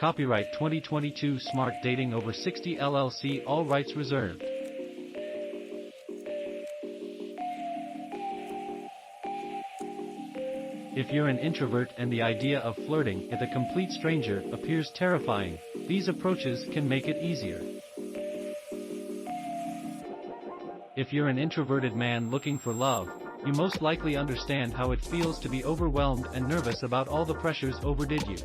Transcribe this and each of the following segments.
Copyright 2022 Smart Dating Over 60 LLC. All rights reserved. If you're an introvert and the idea of flirting with a complete stranger appears terrifying, these approaches can make it easier. If you're an introverted man looking for love, you most likely understand how it feels to be overwhelmed and nervous about all the pressures overdid you.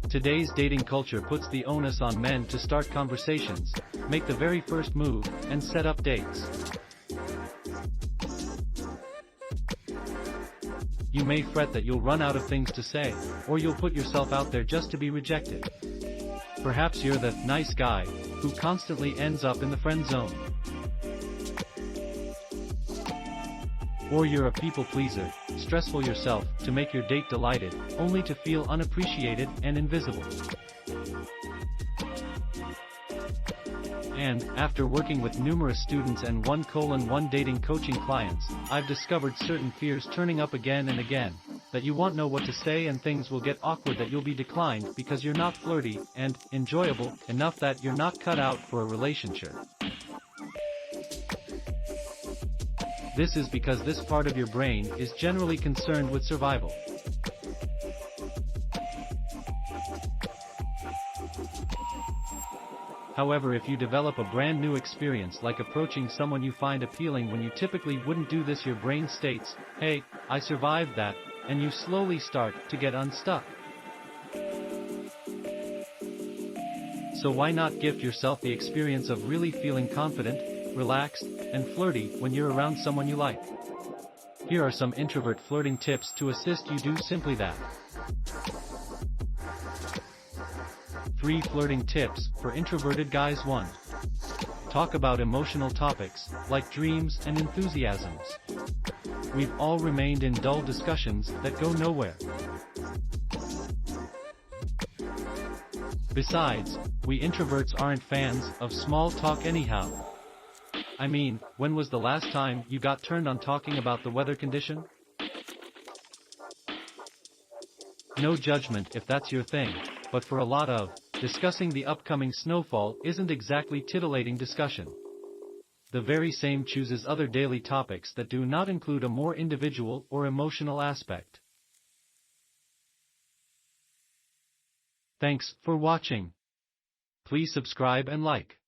Today's dating culture puts the onus on men to start conversations, make the very first move, and set up dates. You may fret that you'll run out of things to say, or you'll put yourself out there just to be rejected. Perhaps you're the nice guy who constantly ends up in the friend zone. Or you're a people pleaser, stressful yourself to make your date delighted, only to feel unappreciated and invisible. And, after working with numerous students and 1:1 dating coaching clients, I've discovered certain fears turning up again and again, that you won't know what to say and things will get awkward, that you'll be declined because you're not flirty and enjoyable enough, that you're not cut out for a relationship. This is because this part of your brain is generally concerned with survival. However, if you develop a brand new experience like approaching someone you find appealing when you typically wouldn't do this, your brain states, "Hey, I survived that," and you slowly start to get unstuck. So why not gift yourself the experience of really feeling confident, relaxed, and flirty when you're around someone you like? Here are some introvert flirting tips to assist you do simply that. 3 flirting tips for introverted guys. 1. Talk about emotional topics, like dreams and enthusiasms. We've all remained in dull discussions that go nowhere. Besides, we introverts aren't fans of small talk anyhow. I mean, when was the last time you got turned on talking about the weather condition? No judgment if that's your thing, but for a lot of, discussing the upcoming snowfall isn't exactly titillating discussion. The very same chooses other daily topics that do not include a more individual or emotional aspect. Thanks for watching. Please subscribe and like.